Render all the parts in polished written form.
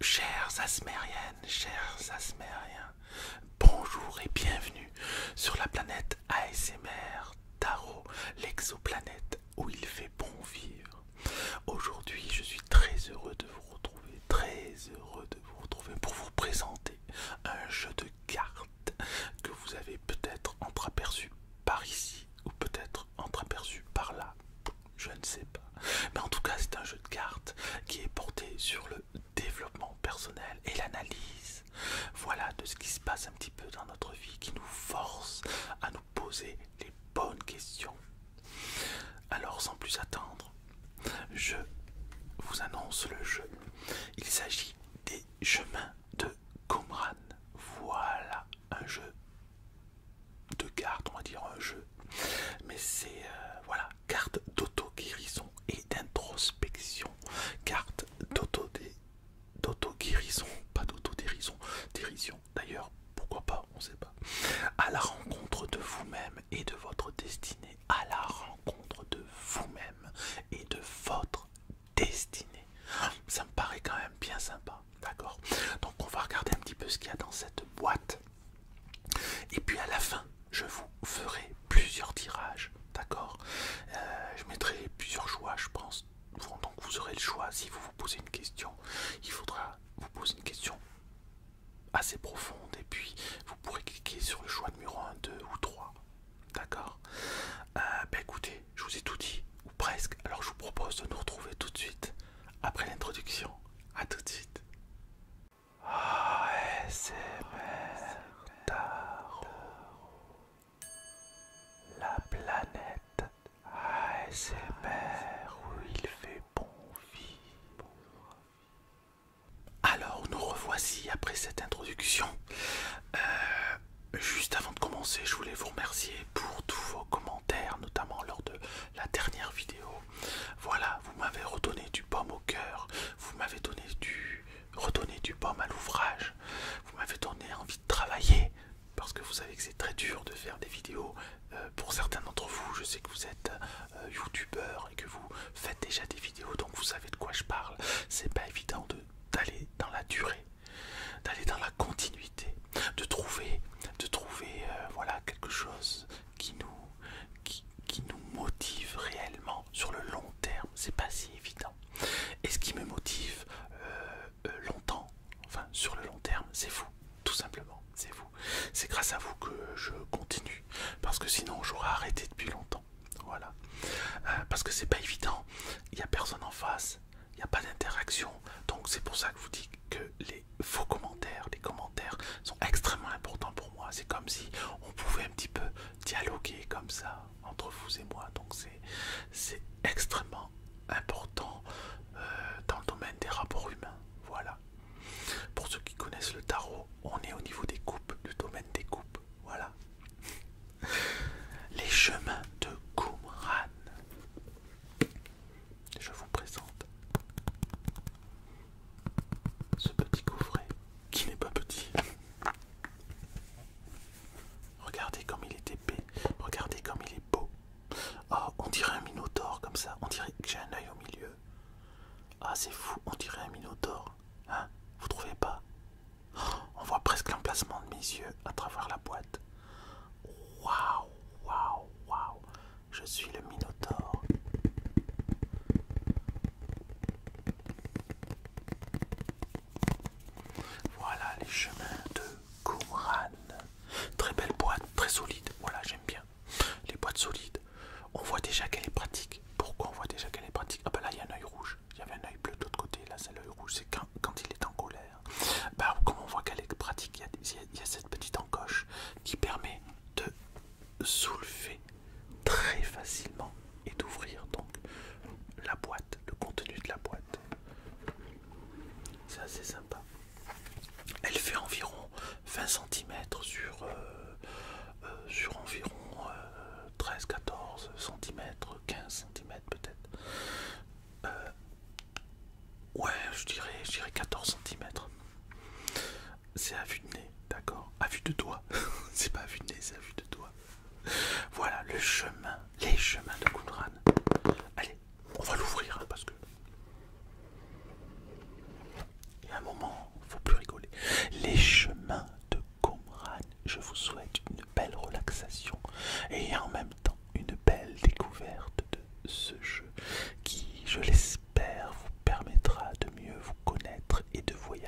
Chères Asmériennes, chers Asmériens, bonjour et bienvenue sur la planète ASMR Tarot, l'exoplanète où il fait bon vivre. Aujourd'hui, je suis très heureux de vous retrouver, pour vous présenter un jeu de cartes que vous avez peut-être entreaperçu par ici ou peut-être entreaperçu par là. Je ne sais pas. Mais en tout cas, c'est un jeu de cartes qui est porté sur le développement personnel et l'analyse. Voilà de ce qui se passe un petit peu dans notre vie, qui nous force à nous poser les bonnes questions. Alors, sans plus attendre, je vous annonce le jeu. Il s'agit des chemins de Qumran. Voilà, un jeu de cartes, on va dire un jeu. Mais c'est, voilà, carte d'auto-guérison et d'introspection. Carte d'auto-guérison, pas d'auto-dérision. Dérision, d'ailleurs, pourquoi pas, on sait pas. À la rencontre de vous-même et de votre destinée. À la rencontre de vous-même et de votre destinée. Ça me paraît quand même bien sympa, d'accord? Donc on va regarder un petit peu ce qu'il y a dans cette boîte. Et puis à la fin, je vous ferai plusieurs tirages, d'accord? Je mettrai plusieurs choix, je pense. Bon, donc vous aurez le choix. Si vous vous posez une question, il faudra vous poser une question assez profonde. Et puis vous pourrez cliquer sur le choix numéro 1, 2 ou 3. D'accord? Ben écoutez, je vous ai tout dit, ou presque. Alors je vous propose de nous retrouver tout de suite, après l'introduction. A tout de suite. ASMR Tarot. La planète ASMR où il fait bon vivre. Alors nous revoici après cette introduction. Juste avant de commencer, je voulais vous remercier pour tous vos commentaires, notamment lors de la dernière vidéo. Voilà, vous m'avez redonné du baume au cœur, vous m'avez redonné du baume à l'ouvrage, vous m'avez donné envie de travailler, parce que vous savez que c'est très dur de faire des vidéos. Pour certains d'entre vous, je sais que vous êtes youtubeurs et que vous faites déjà des vidéos, donc vous savez de quoi je parle. C'est pas évident d'aller dans la durée, d'aller dans la continuité, de trouver voilà, quelque chose qui nous motive réellement sur le long terme. C'est pas si évident. Et ce qui me motive longtemps, enfin sur le long terme, c'est vous, tout simplement, c'est vous. C'est grâce à vous que je continue, parce que sinon j'aurais arrêté depuis longtemps. Voilà, parce que c'est pas évident. Il n'y a personne en face, il n'y a pas d'interaction. Donc c'est pour ça que je vous dis que vos commentaires, les commentaires sont extrêmement importants pour moi. C'est comme si on pouvait un petit peu dialoguer comme ça entre vous et moi. Donc c'est extrêmement important dans le domaine des rapports humains. Voilà. Pour ceux qui connaissent le tarot, on est au niveau des coupes, le domaine des coupes. Voilà. Les chemins de Qumran. Je vous présente ce petit coffret qui n'est pas petit. Regardez comme il est épais, regardez comme il est beau. Oh, on dirait un minotaure comme ça, on dirait que j'ai un œil au milieu. Ah, c'est fou, on dirait un minotaure. Hein? Vous trouvez pas? Oh, on voit presque l'emplacement de mes yeux à travers la boîte. Waouh, waouh, waouh. Je suis le minotaure. Voilà les chemins de Qumran. Très belle boîte, très solide. Voilà, j'aime bien les boîtes solides. On voit déjà qu'elle est pratique. Pourquoi on voit déjà qu'elle est pratique? Ah bah là il y a un œil rouge. Il y avait un œil bleu de l'autre côté. Là c'est l'œil rouge. C'est quand il est en colère. Bah comme on voit qu'elle est pratique, il y a cette petite encoche qui permet de soulever très facilement et d'ouvrir donc la boîte, le contenu de la boîte. C'est assez sympa. Elle fait environ 20 cm sur environ 13-14 cm, 15 cm peut-être. Ouais, je dirais 14 cm. C'est à vue de nez, d'accord? À vue de doigt. C'est pas à vue de nez, c'est à vue de doigt. Voilà les chemins de Qumran. Allez, on va l'ouvrir hein, parce que il y a un moment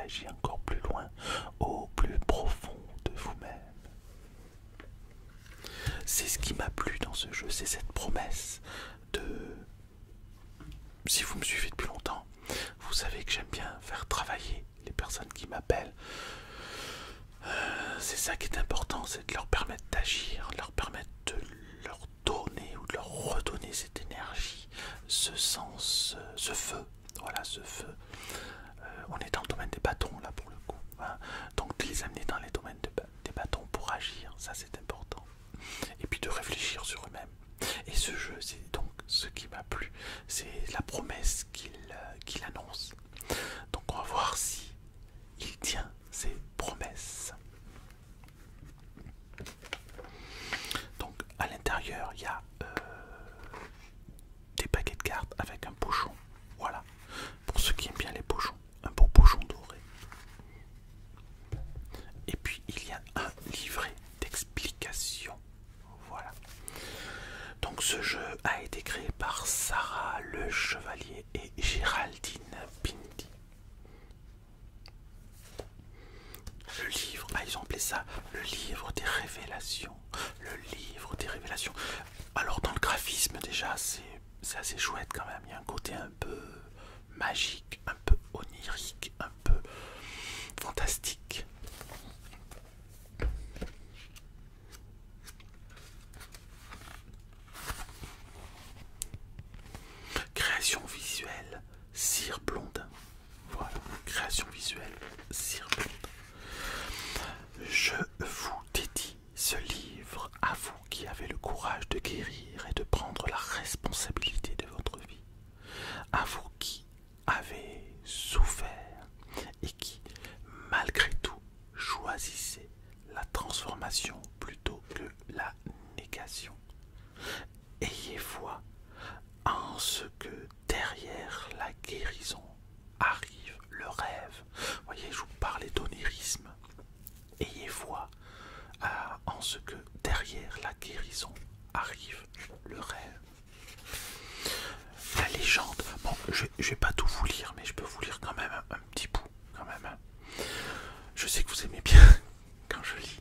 voyager encore plus loin, au plus profond de vous-même. C'est ce qui m'a plu dans ce jeu, c'est cette promesse de... Si vous me suivez depuis longtemps, vous savez que j'aime bien faire travailler les personnes qui m'appellent. C'est ça qui est important, c'est de leur permettre d'agir, de leur permettre de leur donner ou de leur redonner cette énergie, ce sens, ce feu. Voilà, ce feu. On est dans le domaine des bâtons là pour le coup. Hein. Donc de les amener dans les domaines des bâtons pour agir, ça c'est important. Et puis de réfléchir sur eux-mêmes. Et ce jeu, c'est donc ce qui m'a plu, c'est la promesse qu'il annonce. Donc on va voir si il tient ses promesses. Donc à l'intérieur, il y a des paquets de cartes avec un pochon. Voilà, pour ceux qui aiment bien les pochons, un beau pochon doré. Et puis il y a un livret d'explications. Voilà. Donc ce jeu a été créé par Sarah Le Chevalier et Géraldine Pindi. Le livre, ils ont appelé ça le livre des révélations. Le livre des révélations. Alors dans le graphisme déjà c'est assez chouette quand même. Il y a un côté un peu magique, un peu onirique, un peu fantastique. Création visuelle, Cire Blondin. Voilà, création visuelle, Cire Blondin. Je vous dédie ce livre à vous qui avez le courage de guérir et de prendre la responsabilité de votre vie. À vous qui avez souffert et qui, malgré tout, choisissez la transformation plutôt que la négation. Ayez foi en ce que derrière la guérison arrive le rêve. Vous voyez, je vous parlais d'onirisme. Ayez foi en ce que derrière la guérison arrive le rêve. La légende, bon, je vais pas tout vous lire, mais je peux vous lire quand même un petit bout, quand même. Hein. Je sais que vous aimez bien quand je lis.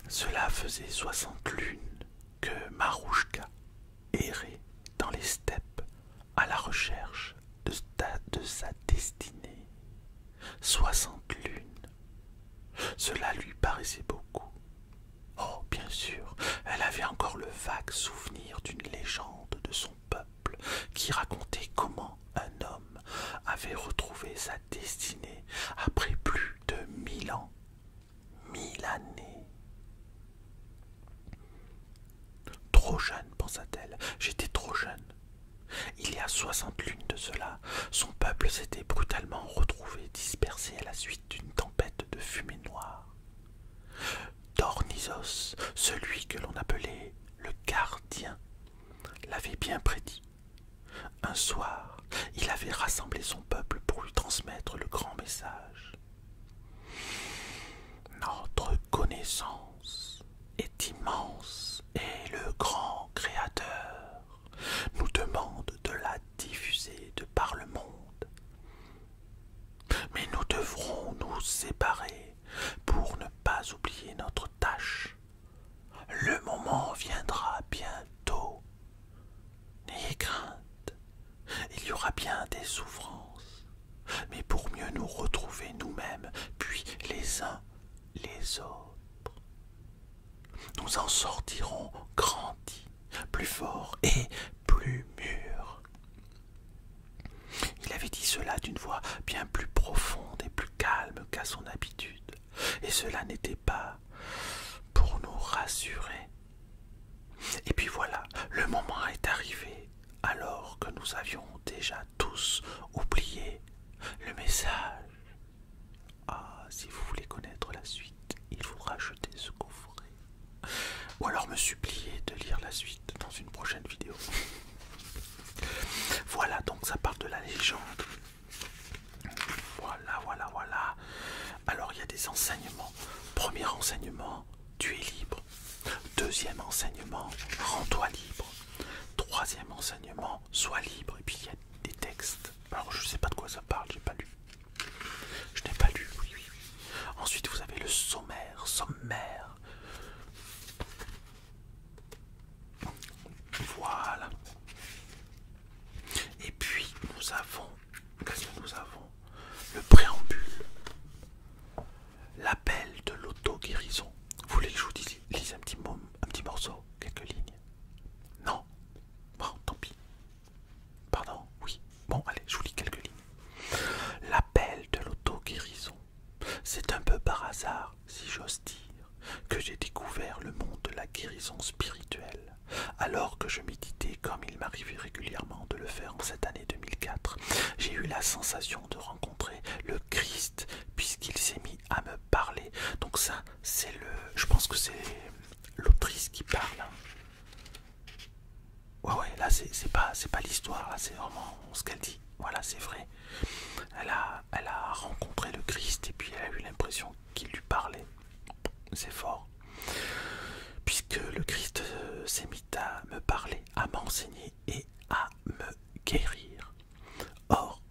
Cela faisait 60 lunes que Marouchka errait dans les steppes à la recherche de sa destinée. 60 lunes. Cela lui paraissait beaucoup. Oh, bien sûr, elle avait encore le vague souvenir d'une légende de son peuple qui racontait comment un homme avait retrouvé sa destinée après plus de 1000 ans. 1000 années. Trop jeune, pensa-t-elle, j'étais trop jeune. Il y a 60 lunes de cela, son peuple s'était brutalement retrouvé dispersé à la suite d'une tempête de fumée noire. Dornizos, celui que l'on appelait le gardien, l'avait bien prédit. Un soir, il avait rassemblé son peuple pour lui transmettre le grand message. Notre connaissance est immense et le grand Créateur nous demande de la diffuser de par le monde. Mais nous devrons nous séparer pour ne pas oublier notre tâche. Le moment viendra bientôt. N'ayez crainte, il y aura bien des souffrances, mais pour mieux nous retrouver nous-mêmes, puis les uns les autres. Nous en sortirons grandis, plus forts et plus mûrs. Il avait dit cela d'une voix bien plus profonde et plus calme qu'à son habitude, et cela n'était pas pour nous rassurer. Et puis voilà, le moment est arrivé, alors que nous avions déjà tous oublié le message. Ah, si vous voulez connaître la suite, il faudra acheter ce coffret. Ou alors me supplier de lire la suite dans une prochaine vidéo. Voilà, donc ça parle de la légende. Voilà. Alors il y a des enseignements. Premier enseignement, tu es libre. Deuxième enseignement, rends-toi libre. Troisième enseignement, sois libre. Et puis il y a des textes. Alors je sais pas de quoi ça parle, j'ai pas lu. c'est un peu par hasard, si j'ose dire, que j'ai découvert le monde de la guérison spirituelle. Alors que je méditais comme il m'arrivait régulièrement de le faire en cette année 2004, j'ai eu la sensation de rencontrer le Christ puisqu'il s'est mis à me parler. Donc ça, c'est le... Je pense que c'est l'autrice qui parle. Hein. Ouais, là, c'est pas l'histoire, là, c'est vraiment ce qu'elle dit. Voilà, c'est vrai. Elle a rencontré le Christ et puis elle a eu l'impression qu'il lui parlait. C'est fort. Puisque le Christ s'est mis à me parler, à m'enseigner et à me guérir. Or,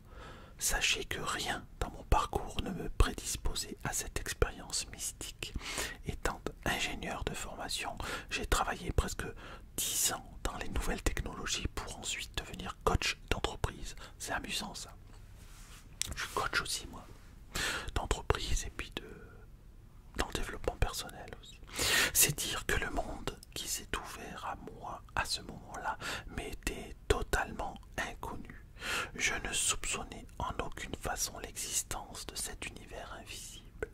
sachez que rien dans mon parcours ne me prédisposait à cette expérience mystique. Étant ingénieur de formation, j'ai travaillé presque 10 ans dans les nouvelles technologies pour ensuite devenir coach d'entreprise. C'est amusant ça. Je suis coach aussi moi, d'entreprise et puis dans le développement personnel aussi. C'est dire que le monde qui s'est ouvert à moi à ce moment-là m'était totalement inconnu. Je ne soupçonnais en aucune façon l'existence de cet univers invisible.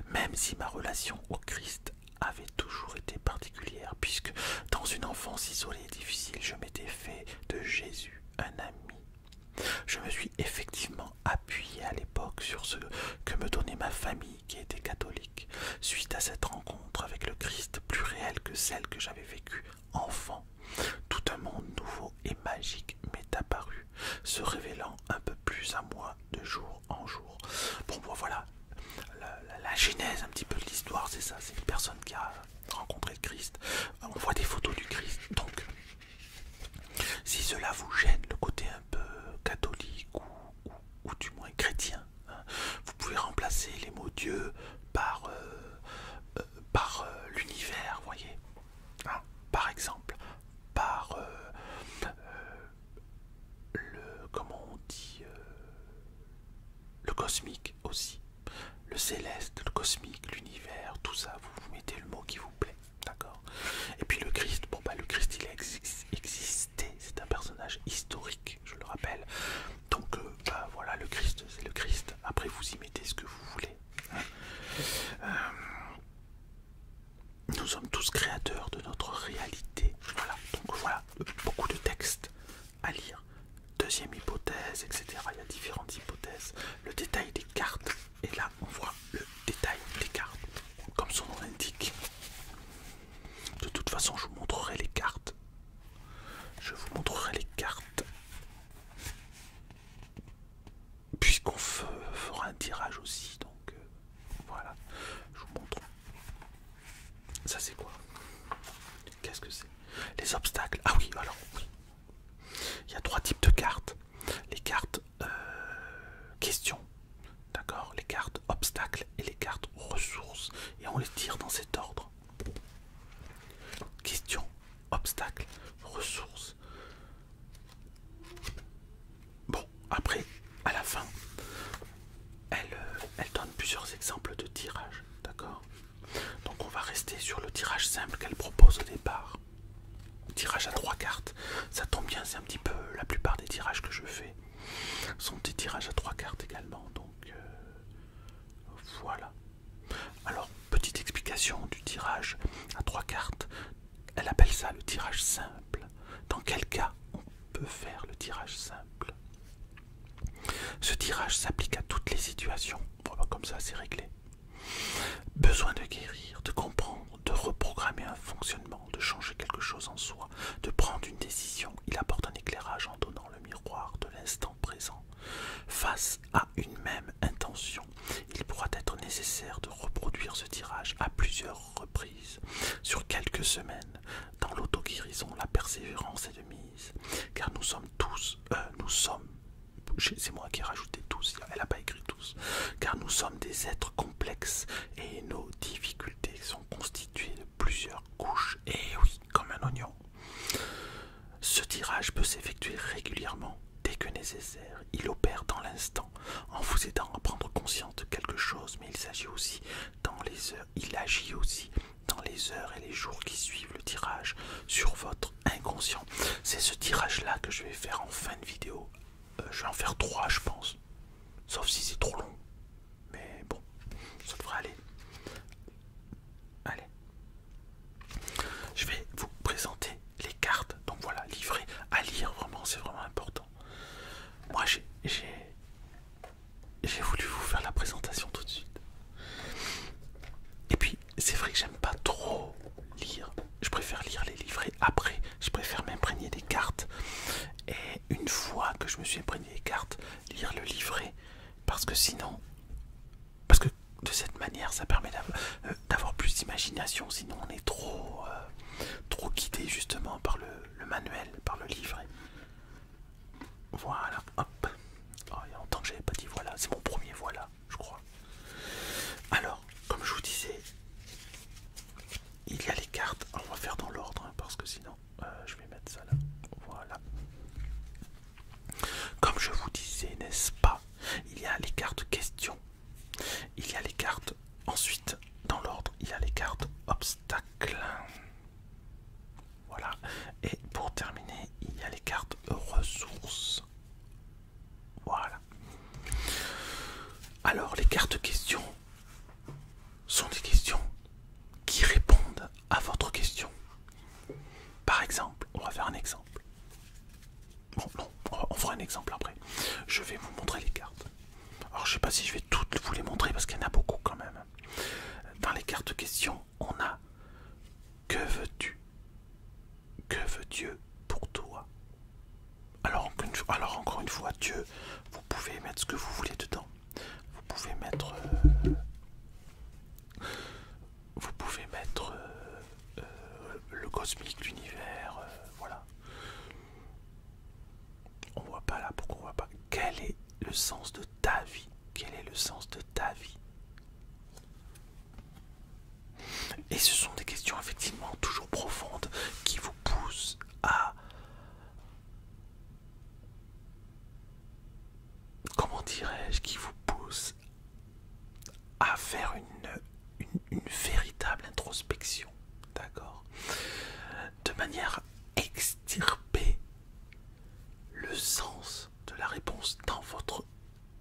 Même si ma relation au Christ avait toujours été particulière, puisque dans une enfance isolée et difficile, je m'étais fait de Jésus un ami. Je me suis effectivement appuyé à l'époque sur ce que me donnait ma famille qui était catholique. Suite à cette rencontre avec le Christ plus réelle que celle que j'avais vécue enfant, tout un monde nouveau et magique m'est apparu, se révélant un peu plus à moi de jour en jour. Bon, voilà, la genèse un petit peu de l'histoire, c'est ça, c'est une personne qui a rencontré le Christ. On voit des photos du Christ, donc si cela vous gêne, le côté un peu catholique ou du moins chrétien, hein, vous pouvez remplacer les mots Dieu par l'univers, voyez, hein, par exemple, par comment on dit, le cosmique aussi, le céleste, le cosmique, l'univers, tout ça, vous mettez le mot qui vous plaît, d'accord. Et puis le Christ, bon bah le Christ il a existé, c'est un personnage historique, je le rappelle. Donc bah voilà, le Christ c'est le Christ. Après vous y mettez ce que vous voulez. Hein. Nous sommes tous créateurs de notre réalité. Voilà, donc voilà, beaucoup de textes à lire. Deuxième hypothèse, etc. Il y a différentes hypothèses. Le détail des cartes. Et là, on voit le détail des cartes. Comme son nom l'indique. De toute façon, je vous montrerai les cartes. Je vous montrerai les cartes. Puisqu'on fera un tirage aussi. Donc, voilà. Je vous montre. Ça, c'est quoi? Qu'est-ce que c'est? Les obstacles. Ah oui, alors, oui. Il y a 3 types de cartes. Les cartes questions, d'accord, les cartes obstacles et les cartes ressources. Et on les tire dans cet ordre. Question, obstacle, ressources. Bon, après, à la fin, elle donne plusieurs exemples de tirage, d'accord. Donc on va rester sur le tirage simple qu'elle propose au départ. Tirage à 3 cartes, ça tombe bien, c'est un petit peu la plupart des tirages que je fais sont des tirages à 3 cartes également, donc voilà. Alors, petite explication du tirage à 3 cartes, elle appelle ça le tirage simple. Dans quel cas on peut faire le tirage simple? Ce tirage s'applique à toutes les situations, voilà, comme ça c'est réglé. Besoin de guérir, de comprendre, de reprogrammer un fonctionnement, de changer quelque chose en soi, de prendre une décision. Il apporte un éclairage en donnant le miroir de l'instant présent. Face à une même intention, il pourra être nécessaire de reproduire ce tirage à plusieurs reprises, sur quelques semaines. Dans l'auto-guérison, la persévérance est de mise, car nous sommes tous, c'est moi qui ai rajouté tous, elle n'a pas écrit tous, car nous sommes des êtres complexes et nos difficultés sont constituées de plusieurs couches, et oui, comme un oignon. Ce tirage peut s'effectuer régulièrement dès que nécessaire. Il opère dans l'instant en vous aidant à prendre conscience de quelque chose, mais il agit aussi dans les heures et les jours qui suivent le tirage sur votre inconscient. C'est ce tirage-là que je vais faire en fin de vidéo. Je vais en faire 3, je pense. Sauf si c'est trop long. Mais bon, sinon, parce que de cette manière ça permet d'avoir plus d'imagination, sinon on est trop guidé justement par le manuel, par le livret. Voilà, hop. Oh, il y a longtemps que j'avais pas dit voilà, c'est mon premier voilà, je crois. Alors, comme je vous disais, il y a les cartes. Alors, on va faire dans l'ordre hein, parce que sinon je vais mettre ça là. Voilà. Comme je vous disais, n'est-ce pas, il y a les cartes questions. Il y a les cartes, ensuite, dans l'ordre, il y a les cartes obstacles. Voilà. Et pour terminer, il y a les cartes ressources. Voilà. Alors, les cartes questions sont des questions qui répondent à votre question. Par exemple, on va faire un exemple. Bon, non, on fera un exemple après. Je vais vous montrer les cartes. Alors, je sais pas si je vais toutes vous les montrer parce qu'il y en a beaucoup quand même. Dans les cartes questions, on a que veux-tu? Que veut Dieu pour toi? Alors encore une fois, Dieu, vous pouvez mettre ce que vous voulez dedans. Vous pouvez mettre le cosmique, l'univers, voilà. On voit pas là, pourquoi on voit pas? Quel est le sens de ta vie? Quel est le sens de ta vie? Et ce sont des questions effectivement toujours profondes qui vous poussent à, comment dirais-je, qui vous poussent à faire une véritable introspection, d'accord? De manière à extirper le sens de la réponse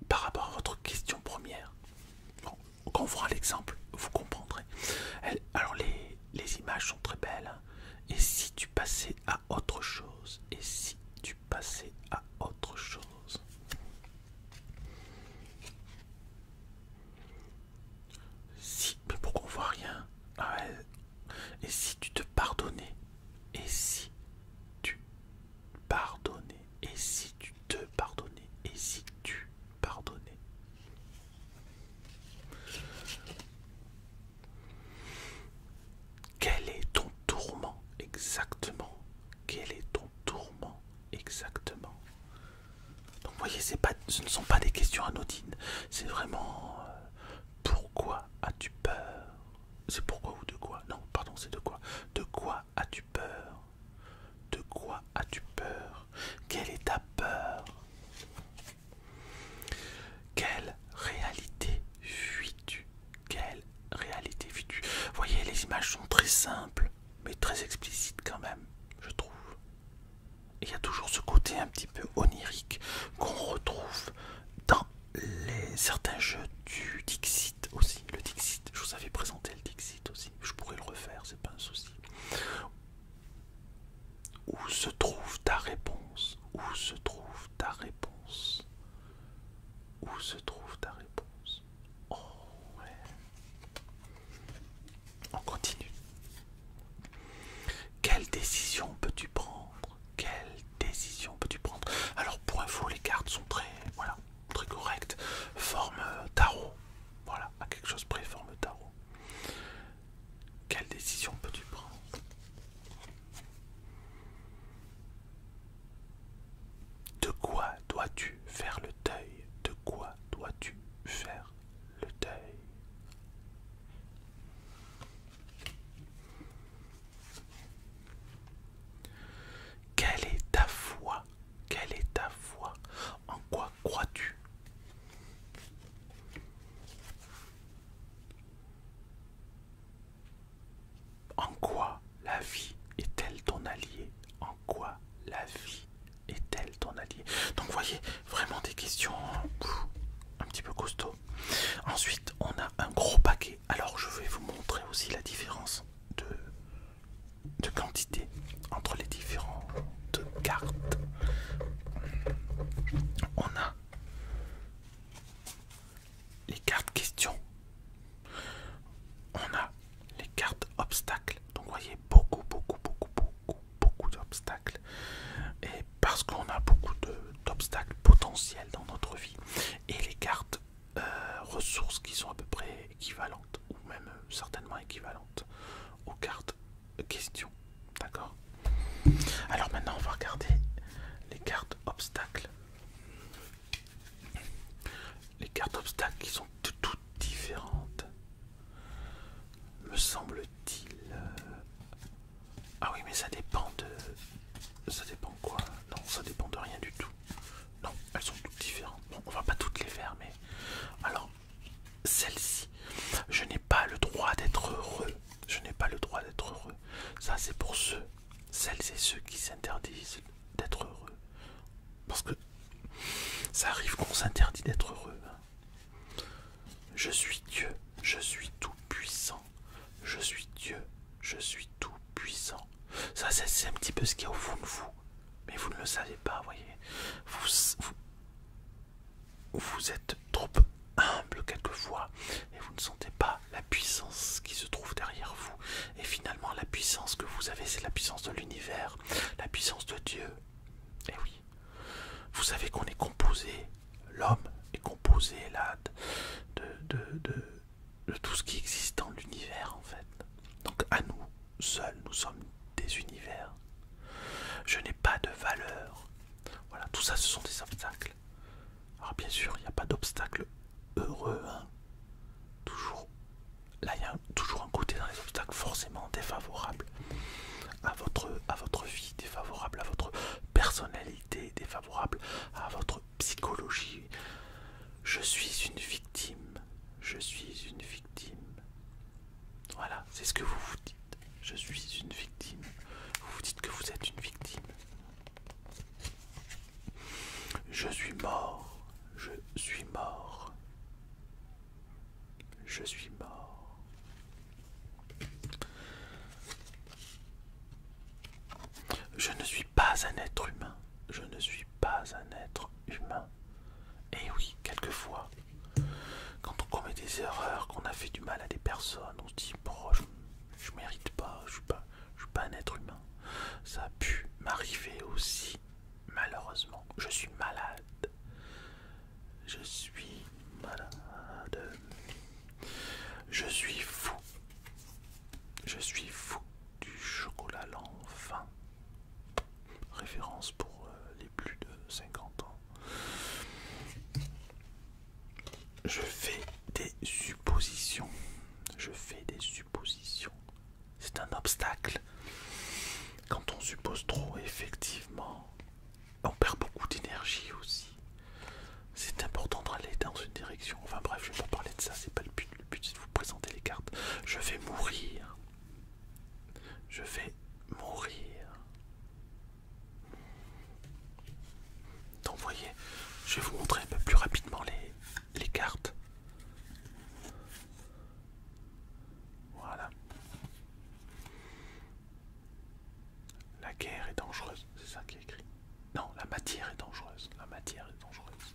par rapport à votre question première. Bon, quand on fera l'exemple, vous comprendrez. Alors les images sont très belles. Hein. Et si tu passais à autre chose? Et si tu passais à autre chose? Si, mais pourquoi on voit rien? Ah ouais. Et si tu te pardonnais? Et si tu pardonnais? Et si tu te pardonnais? Et si tu pardonnais? Quel est ton tourment exactement? Quel est ton tourment exactement? Donc vous voyez, ce ne sont pas des questions anodines. C'est vraiment pourquoi as-tu peur? C'est pourquoi ou de quoi? Non, pardon, c'est de quoi? De quoi as-tu peur? De quoi as-tu peur? Quelle est ta peur? Quelle réalité fuis-tu? Quelle réalité fuis-tu? Vous voyez, les images sont très simples, mais très explicites quand même, je trouve. Et il y a toujours ce côté un petit peu onirique qu'on retrouve dans certains jeux du Dixit aussi. Le Dixit, je vous avais présenté le Dixit aussi, je pourrais le refaire, c'est pas un souci. Où se trouve ta réponse? Où se trouve ta réponse? Où se trouve ta réponse? Oh ouais. On continue. Quelle décision peux-tu prendre? Quelle décision peux-tu prendre? Alors pour info, les cartes sont très correctes. Forme tarot. Voilà, à quelque chose près, forme tarot. Quelle décision peux-tu prendre? De quoi dois-tu faire le deuil? De quoi dois-tu faire le deuil? Quelle est ta foi? Quelle est ta foi? En quoi crois-tu? En quoi la vie est-elle ton allié? En quoi la vie est-elle ton allié? Donc vous voyez, vraiment des questions un petit peu costauds. Ensuite, on a un gros paquet. Alors je vais vous montrer aussi la différence de quantité entre les différentes cartes. On a les cartes questions. On a les cartes obstacles. Donc vous voyez, beaucoup d'obstacles. Et parce qu'on a beaucoup d'obstacles potentiels dans notre vie. Et les cartes ressources qui sont à peu près équivalentes, ou même certainement équivalentes aux cartes questions. D'accord? Alors maintenant on va regarder les cartes obstacles. Les cartes obstacles qui sont toutes différentes, me semble-t-il. Ah oui, mais ça dépend de... Ça dépend quoi? Non, ça dépend de rien du tout. Non, elles sont toutes différentes. Bon, on va pas toutes les faire, mais... Alors, celle-ci, je n'ai pas le droit d'être heureux. Je n'ai pas le droit d'être heureux. Ça, c'est pour celles et ceux qui s'interdisent d'être heureux. Parce que ça arrive qu'on s'interdit d'être heureux. Je suis Dieu, je suis tout puissant. Je suis Dieu, je suis tout puissant. Ça, c'est un petit peu ce qu'il y a au fond de vous. Mais vous ne le savez pas, voyez. Vous êtes trop humble quelquefois et vous ne sentez pas la puissance qui se trouve derrière vous. Et finalement, la puissance que vous avez, c'est la puissance de l'univers, la puissance de Dieu. Et oui, vous savez qu'on est composé, l'homme est composé là de tout ce qui existe dans l'univers en fait. Donc à nous seuls, nous sommes des univers. Je n'ai pas de valeur. Voilà, tout ça ce sont des obstacles. Alors bien sûr, il n'y a pas d'obstacle heureux. Hein. Toujours, là il y a toujours un côté dans les obstacles forcément défavorable à votre vie, défavorable à votre personnalité, défavorable à votre psychologie. Je suis une victime. Je suis une victime. Voilà, c'est ce que vous vous dites. Je suis une victime. Vous vous dites que vous êtes une victime. Je suis mort. Je suis mort. Je suis mort. Je ne suis pas un être humain. Je ne suis pas un être humain. Et oui, quelquefois, quand on commet des erreurs, qu'on a fait du mal à des personnes, on se dit bon, je mérite pas, je suis pas un être humain. Ça a pu m'arriver aussi, malheureusement. Je suis malade. Je suis malade. Je suis fou. Je suis fou du chocolat lent fin. Référence pour les plus de 50 ans. Je fais des suppositions. Je fais des suppositions. C'est un obstacle. Quand on suppose trop, effectivement, on perd beaucoup d'énergie aussi. C'est important d'aller dans une direction. Enfin bref, je ne vais pas parler de ça, c'est pas le but. Le but c'est de vous présenter les cartes. Je vais mourir. Je vais mourir. Donc vous voyez, je vais vous montrer un peu plus rapidement les cartes. Voilà. La guerre est dangereuse, c'est ça qui est écrit. Non, la matière est dangereuse. La matière est dangereuse.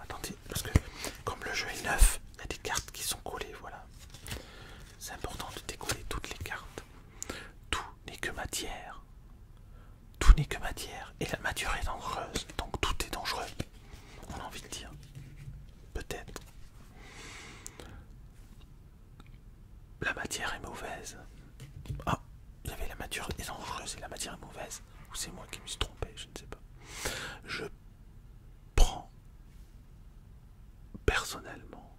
Attendez, parce que comme le jeu est neuf, il y a des cartes qui sont collées, voilà. C'est important de décoller toutes les cartes. Tout n'est que matière. Tout n'est que matière. Et la matière est dangereuse. Donc tout est dangereux. On a envie de dire. Peut-être. La matière est mauvaise. Ah, il y avait la matière est dangereuse et la matière est mauvaise. Ou c'est moi qui me suis trompé, je ne sais pas. Je prends personnellement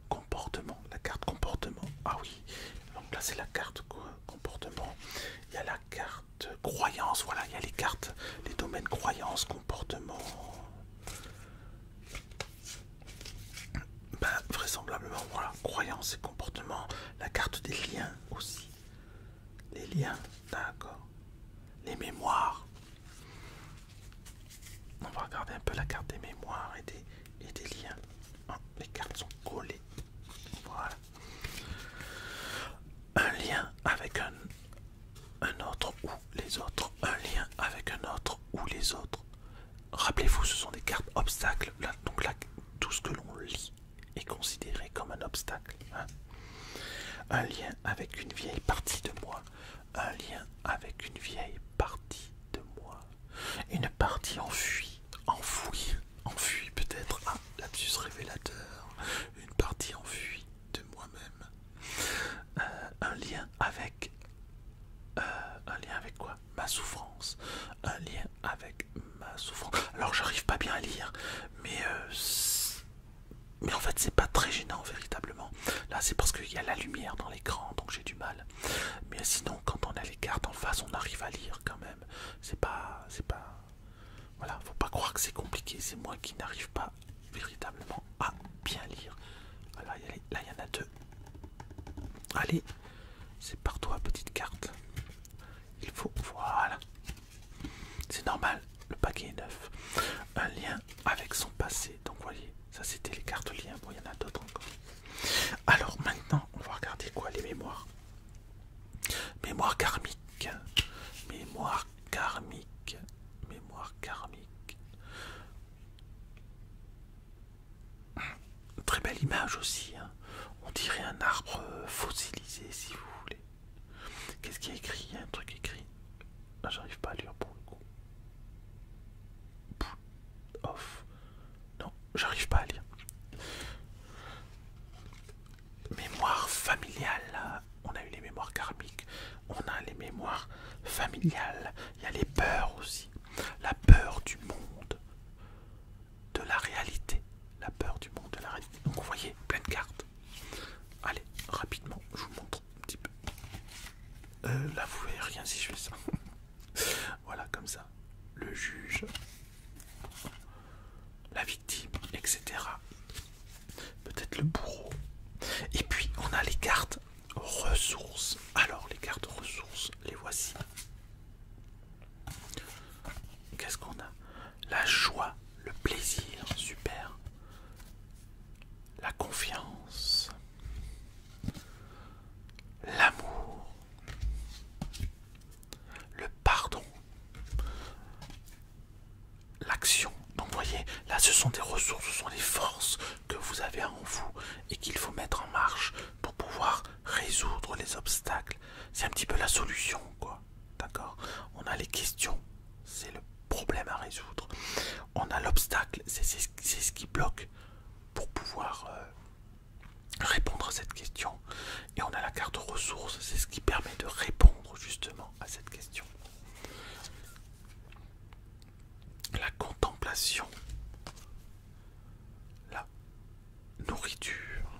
comportement, la carte comportement. Ah oui, donc là c'est la carte comportement. Il y a la carte croyance, voilà, il y a les cartes, les domaines croyance, comportement. Ben, vraisemblablement, voilà, croyance et comportement. La carte des liens aussi. Les liens, d'accord. Les mémoires. On va regarder un peu la carte des mémoires et des liens. Les cartes sont collées. Voilà. Un lien avec un autre ou les autres. Un lien avec un autre ou les autres. Rappelez-vous, ce sont des cartes obstacles. Là, donc là, tout ce que l'on lit est considéré comme un obstacle. Hein. Un lien avec une vieille partie de moi. Un lien avec une vieille partie de moi. Une partie enfouie peut-être. Ah, lapsus révélateur. Mais en fait c'est pas très gênant véritablement. Là c'est parce qu'il y a la lumière dans l'écran, donc j'ai du mal. Mais sinon quand on a les cartes en face, on arrive à lire quand même. C'est pas... Voilà, faut pas croire que c'est compliqué, c'est moi qui n'arrive pas véritablement à bien lire. Voilà, là il y en a deux. Allez, c'est par toi petite carte. Il faut... Voilà. C'est normal, le paquet est neuf. Un lien avec son passé. Donc voyez, ça c'était les cartes liens. Bon, il y en a d'autres encore. Alors maintenant, on va regarder quoi? Les mémoires. Mémoire karmique. Mémoire karmique. Mémoire karmique. Très belle image aussi. Hein. On dirait un arbre fossilisé si vous voulez. Qu'est-ce qu'il y a écrit? Il y a un truc écrit. Ah, j'arrive pas à lire pour le coup. Off. Non, j'arrive pas à lire. Mémoire familiale. On a eu les mémoires karmiques. On a les mémoires familiales. Il y a les peurs aussi. La peur du monde. De la réalité. La peur du monde de la réalité. Donc vous voyez, plein de cartes. Allez, rapidement, je vous montre un petit peu. Là, vous verrez rien si je fais ça. Voilà, comme ça. Le juge. La victime, etc. Peut-être le bourreau. Et puis, on a les cartes ressources. Alors, les cartes ressources, les voici. Qu'est-ce qu'on a? La joie, le plaisir, super. La confiance. L'amour. Le pardon. L'action. Donc, vous voyez, là, ce sont des ressources, ce sont des forces que vous avez en vous et qu'il faut mettre en marche pour pouvoir résoudre les obstacles. C'est un petit peu la solution, quoi. D'accord? On a les questions, c'est le problème à résoudre. On a l'obstacle, c'est ce qui bloque pour pouvoir répondre à cette question. Et on a la carte ressources, c'est ce qui permet de répondre justement à cette question. La contemplation, la nourriture,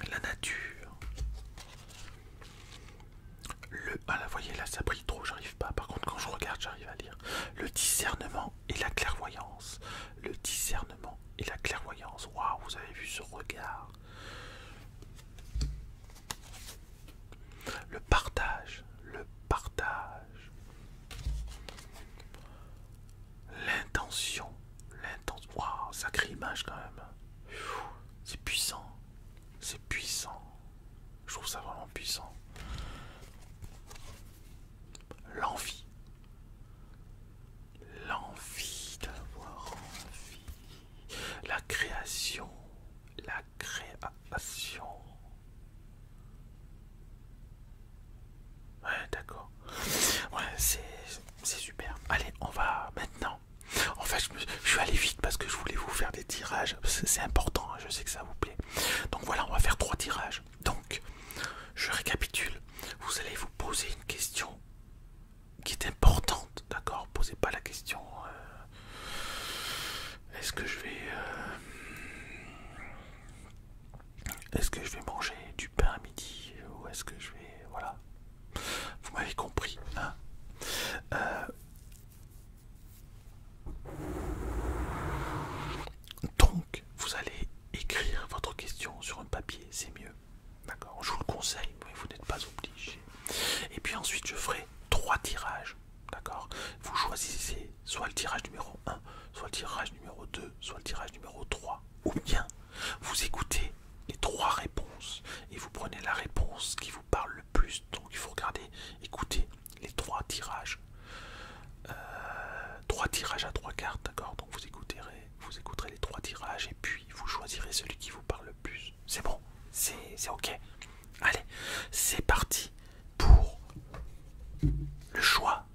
la nature, ah là, voyez, là ça brille trop, j'arrive pas. Par contre, quand je regarde, j'arrive à lire. Le discernement et la clairvoyance. Le discernement et la clairvoyance. Waouh, vous avez vu ce regard. Le partage. Le partage. L'intention. L'intention. Waouh, sacrée image quand même. C'est puissant. C'est puissant. Je trouve ça vraiment puissant. L'envie. L'envie d'avoir envie. La création. La création. Ouais, d'accord. Ouais, c'est super. Allez, on va maintenant. En fait, je suis allé vite parce que je voulais vous faire des tirages. C'est important, hein, je sais que ça vous plaît. Donc voilà, on va faire 3 tirages. Donc, je récapitule. Vous allez vous poser une question qui est importante, d'accord? Posez pas la question est-ce que je vais manger du pain à midi ou est-ce que je vais... Voilà. Vous m'avez compris, hein? Donc, vous allez écrire votre question sur un papier, c'est mieux. D'accord? Je vous le conseille, mais vous n'êtes pas obligé. Et puis ensuite, je ferai 3 tirages. D'accord? Vous choisissez soit le tirage numéro 1, soit le tirage numéro 2, soit le tirage numéro 3. Ou bien, vous écoutez les 3 réponses et vous prenez la réponse qui vous parle le plus. Donc, il faut regarder, écouter les 3 tirages. 3 tirages à 3 cartes, d'accord? Donc, vous écouterez les 3 tirages et puis vous choisirez celui qui vous parle le plus. C'est bon? C'est ok? Allez, c'est parti pour le choix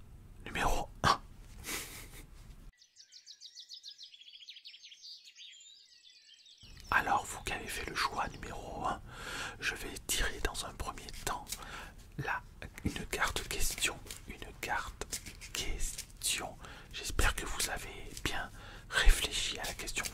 numéro 1. Alors, vous qui avez fait le choix numéro 1, je vais tirer dans un premier temps une carte question. Une carte question. J'espère que vous avez bien réfléchi à la question que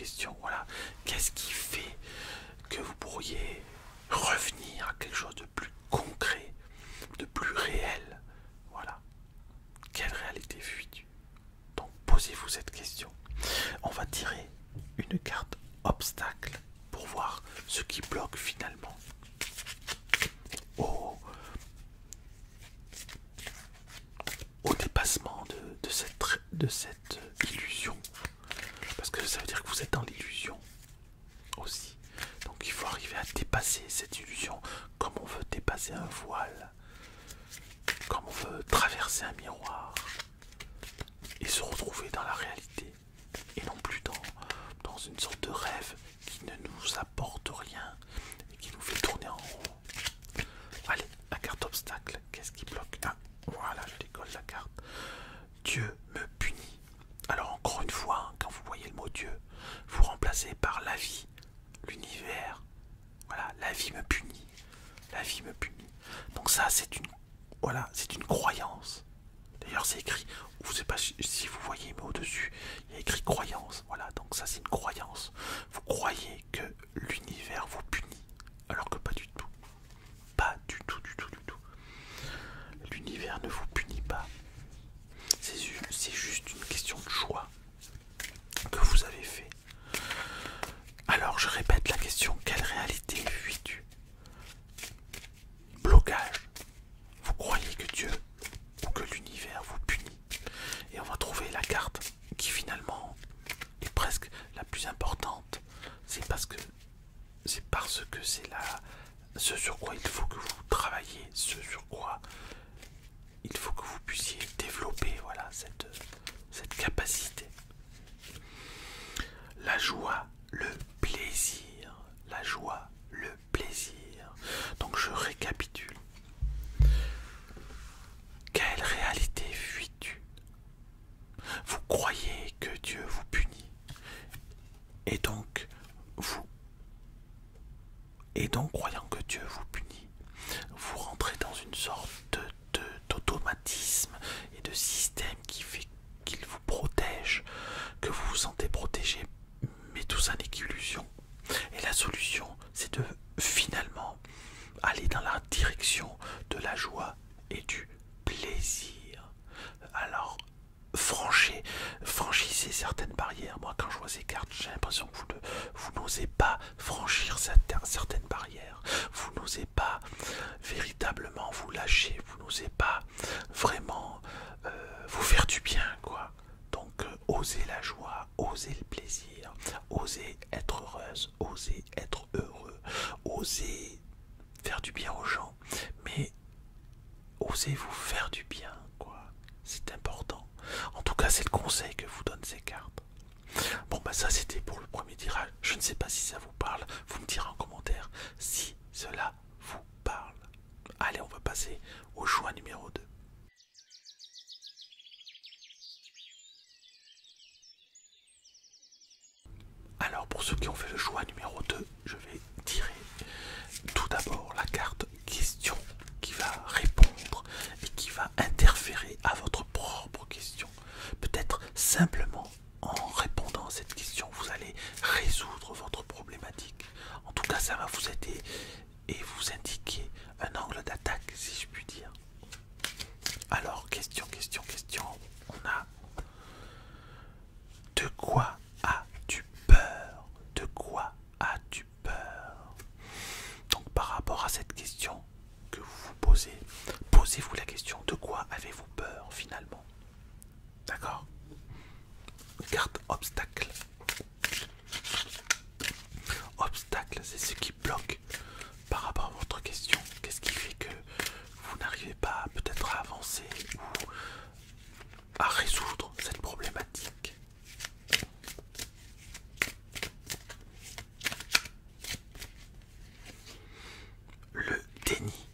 question. Voilà. Qu'est-ce qui fait que vous pourriez revenir à quelque chose de plus concret, de plus réel? Voilà. Quelle réalité fuis-tu? Donc posez-vous cette question. On va tirer une carte obstacle pour voir ce qui bloque finalement au dépassement de cette illusion. Parce que ça veut dire que vous êtes dans l'illusion aussi. Donc il faut arriver à dépasser cette illusion comme on veut dépasser un voile, comme on veut traverser un miroir et se retrouver dans la réalité et non plus dans une sorte de rêve qui ne nous apporte rien et qui nous fait tourner en rond. Allez, la carte obstacle, qu'est-ce qui bloque? Ah, voilà, je décolle la carte. Dieu me punit. Alors encore une fois, quand vous voyez le mot Dieu, vous remplacez par la vie, l'univers. Voilà, la vie me punit. La vie me punit. Donc ça, c'est une, voilà, c'est une croyance. D'ailleurs, c'est écrit, je ne sais pas si vous voyez, mais au-dessus, il y a écrit croyance. Voilà, donc ça, c'est une croyance. Vous croyez que l'univers vous punit, alors que pas du tout. Pas du tout, du tout, du tout. L'univers ne vous punit pas. C'est juste une question de choix que vous avez fait. Alors, je répète la question, quelle réalité fuis-tu? Blocage. Vous croyez que Dieu ou que l'univers vous punit. Et on va trouver la carte qui finalement est presque la plus importante. C'est parce que c'est ce sur quoi il faut que vous travaillez, ce sur quoi il faut que vous puissiez développer, voilà, cette capacité. La joie, le plaisir. La joie, le plaisir. Donc je récapitule. Quelle réalité fuis-tu? Vous croyez que Dieu vous punit. Et donc, croyant que Dieu vous punit, vous rentrez dans une sorte d'automatisme et de système qui fait qu'il vous protège, que vous vous sentez protégé, mais tout ça n'est qu'illusion. Et la solution, c'est de finalement aller dans la direction de la joie et du plaisir. Alors, franchissez certaines barrières. Moi, quand je vois ces cartes, j'ai l'impression que vous n'osez pas franchir certaines barrières. Vous n'osez pas véritablement vous lâcher. Vous n'osez pas vraiment vous faire du bien, quoi. Donc, osez la joie, osez le plaisir, osez être heureuse, osez être heureux, osez faire du bien aux gens, mais osez vous faire du bien, quoi. C'est important. En tout cas, c'est le conseil que vous donnent ces cartes. Bon, bah ça, c'était pour le premier tirage. Je ne sais pas si ça vous parle. Vous me direz en commentaire si cela vous parle. Allez, on va passer au choix numéro 2. Alors, pour ceux qui ont fait le choix numéro 2, je vais tirer tout d'abord la carte question qui va répondre et qui va interférer à votre propre question. Peut-être simplement en répondant à cette question, vous allez résoudre votre problématique. En tout cas, ça va vous aider et vous indiquer un angle d'attaque, si je puis dire. Alors, question. On a: de quoi as-tu peur? De quoi as-tu peur? Donc, par rapport à cette question que vous vous posez, posez-vous la question: de quoi avez-vous peur finalement? D'accord? Carte obstacle. Obstacle, c'est ce qui bloque par rapport à votre question. Qu'est-ce qui fait que vous n'arrivez pas peut-être à avancer ou à résoudre cette problématique? Le déni,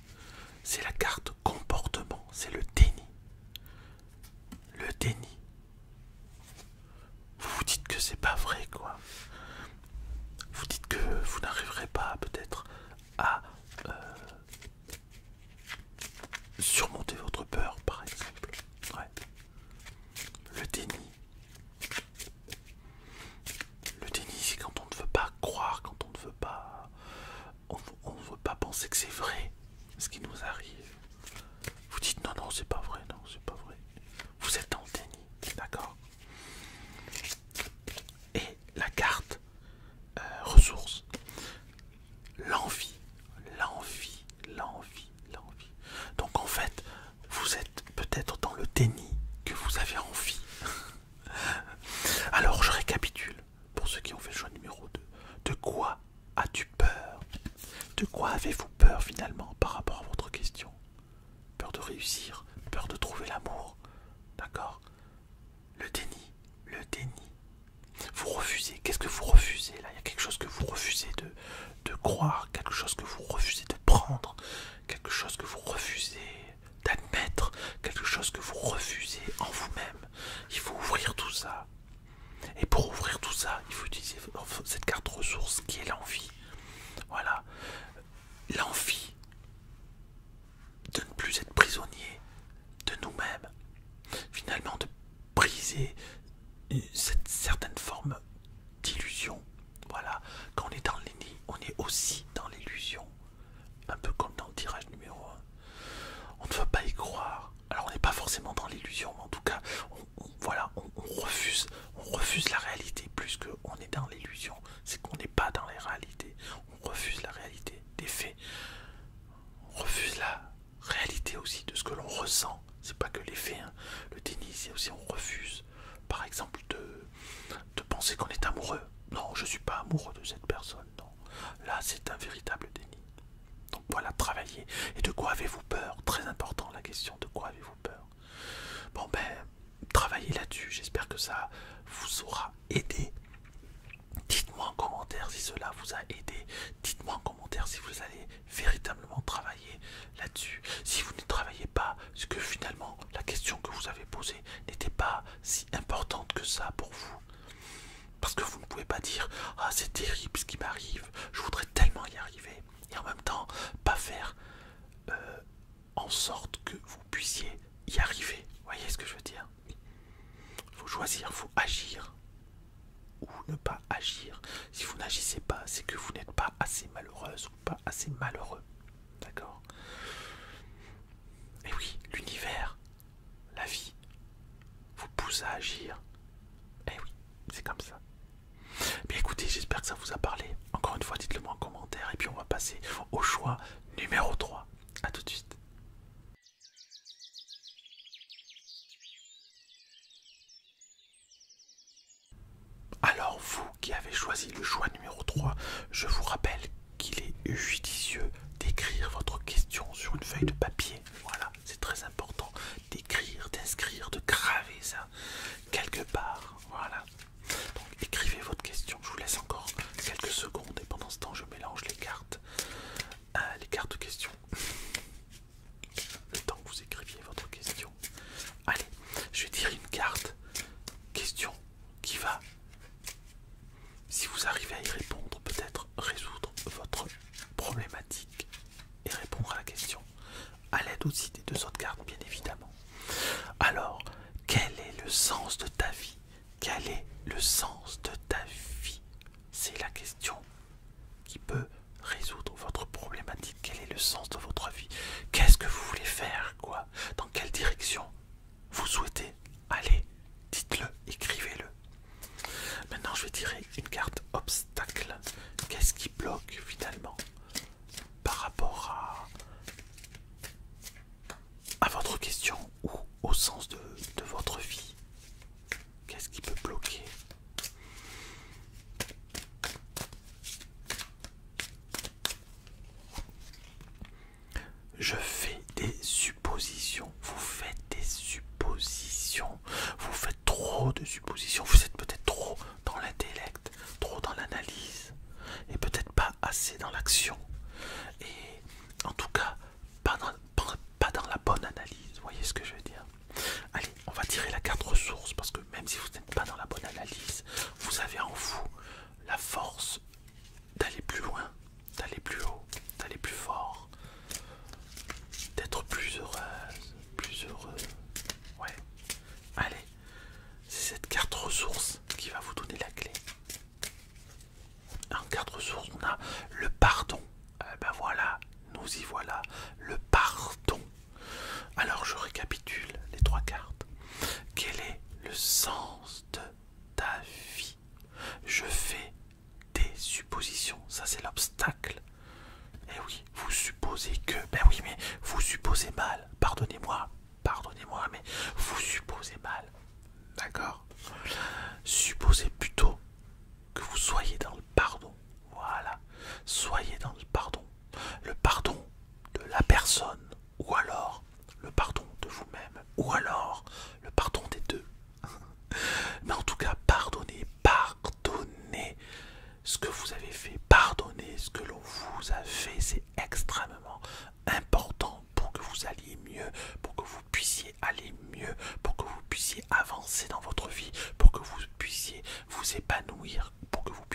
c'est la carte comportement, c'est le déni. Le déni. Vous vous dites que c'est pas vrai, quoi. Vous dites que vous n'arriverez pas peut-être à surmonter votre peur, par exemple. Ouais. Le déni. Le déni, refusez? Qu'est-ce que vous refusez là? Il y a quelque chose que vous refusez de croire, quelque chose que vous refusez de prendre, quelque chose que vous refusez d'admettre, quelque chose que vous refusez en vous-même. Il faut ouvrir tout ça. Et pour ouvrir tout ça, il faut utiliser cette carte ressource qui est l'envie. Voilà. L'envie de ne plus être prisonnier de nous-mêmes. Finalement, de briser cette certaine forme d'illusion. Voilà. Quand on est dans le déni, on est aussi dans l'illusion. Un peu comme dans le tirage numéro 1. On ne veut pas y croire. Alors on n'est pas forcément dans l'illusion, mais en tout cas, voilà, on refuse la réalité plus qu'on est dans l'illusion. C'est qu'on n'est pas dans les réalités. On refuse la réalité des faits. On refuse la réalité aussi de ce que l'on ressent. C'est pas que les faits, hein. Le déni, c'est aussi on refuse, par exemple, de penser qu'on est amoureux. Non, je suis pas amoureux de cette personne, non. Là, c'est un véritable déni. Donc voilà, travaillez. Et de quoi avez-vous peur? Très important la question, de quoi avez-vous peur? Bon ben, travaillez là-dessus, j'espère que ça vous aura aidé. Dites-moi en commentaire si cela vous a aidé. Dites-moi en commentaire si vous allez véritablement travailler là-dessus. Si vous ne travaillez pas, c'est que finalement la question que vous avez posée n'était pas si importante que ça pour vous. Parce que vous ne pouvez pas dire « Ah, c'est terrible ce qui m'arrive, je voudrais tellement y arriver ». Et en même temps, pas faire en sorte que vous puissiez y arriver. Vous voyez ce que je veux dire? Il faut choisir, il faut agir. Ou ne pas agir. Si vous n'agissez pas, c'est que vous n'êtes pas assez malheureuse ou pas assez malheureux. D'accord? Et oui, l'univers, la vie, vous pousse à agir. Et oui, c'est comme ça. Bien écoutez, j'espère que ça vous a parlé. Encore une fois, dites-le moi en commentaire. Et puis on va passer au choix numéro 3. A tout de suite. Alors vous qui avez choisi le choix numéro 3, je vous rappelle qu'il est judicieux d'écrire votre question sur une feuille de papier. Voilà, c'est très important d'écrire, d'inscrire, de graver ça quelque part. Voilà. Donc écrivez votre question, je vous laisse encore quelques secondes et pendant ce temps je mélange les cartes de questions. Le temps que vous écriviez votre question. Allez, je vais dire une carte question qui va, si vous arrivez à y répondre, peut-être résoudre votre problématique et répondre à la question. À l'aide aussi des deux autres cartes, bien évidemment. Alors, quel est le sens de ta vie? Quel est le sens de ta vie? C'est la question qui peut résoudre votre problématique. Quel est le sens de votre vie? Qu'est-ce que vous voulez faire, quoi? Dans quelle direction vous souhaitez aller? Dites-le, écrivez-le. Maintenant, je vais tirer une carte obstacle. Qu'est-ce qui bloque finalement par rapport à votre question ou au sens de votre vie? Qu'est-ce qui peut bloquer? Je fais des suppositions. Vous faites des suppositions. Vous faites trop de suppositions. Vous êtes peut-être trop dans l'intellect, trop dans l'analyse, et peut-être pas assez dans l'action. Et en tout cas, pas dans la bonne analyse. Vous voyez ce que je veux dire? Allez, on va tirer la carte ressource, parce que même si vous n'êtes pas dans la bonne analyse, vous avez en vous la force d'aller plus loin, d'aller plus haut, d'aller plus fort, d'être plus heureuse, plus heureux. Ouais. Allez, c'est cette carte ressource qui va vous donner la clé. En carte ressource, on a le pardon. Ben voilà, nous y voilà, le pardon. Alors je récapitule les trois cartes. Quel est le sens de ta vie? Je fais des suppositions, ça c'est l'obstacle. Eh oui, vous supposez que... Ben oui, mais vous supposez mal. Pardonnez-moi, mais vous supposez mal. D'accord? Supposez plutôt que vous soyez dans le pardon. Voilà, soyez dans le pardon. Le pardon de la personne, ou alors le pardon de vous-même, ou alors le pardon des deux.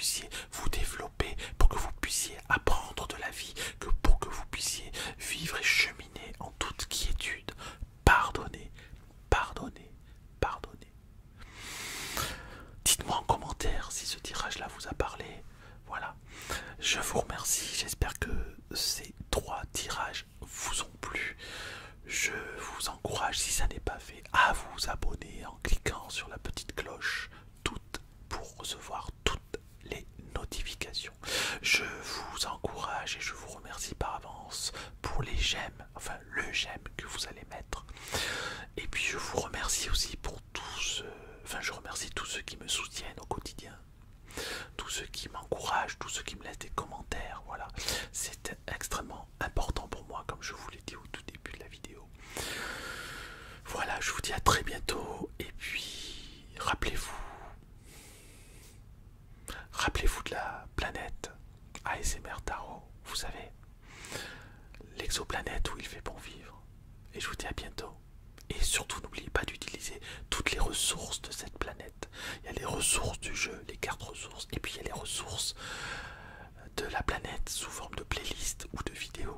puissiez vous développer, pour que vous puissiez apprendre de la vie, pour que vous puissiez vivre et cheminer en toute quiétude. Pardonnez, pardonnez, pardonnez. Dites-moi en commentaire si ce tirage-là vous a parlé. Voilà, je vous remercie, j'espère que ces 3 tirages vous ont plu. Je vous encourage, si ça n'est pas fait, à vous abonner en cliquant sur la petite cloche, toute pour recevoir toutes les notifications. Je vous encourage et je vous remercie par avance pour les j'aime, enfin le j'aime que vous allez mettre. Et puis je vous remercie aussi pour tous, je remercie tous ceux qui me soutiennent au quotidien. Tous ceux qui m'encouragent, tous ceux qui me laissent des commentaires, voilà. C'est extrêmement important pour moi, comme je vous l'ai dit au tout début de la vidéo. Voilà, je vous dis à très bientôt. Et puis, rappelez-vous de la planète ASMR Tarot, vous savez, l'exoplanète où il fait bon vivre. Et je vous dis à bientôt. Et surtout, n'oubliez pas d'utiliser toutes les ressources de cette planète. Il y a les ressources du jeu, les cartes ressources, et puis il y a les ressources de la planète sous forme de playlist ou de vidéos.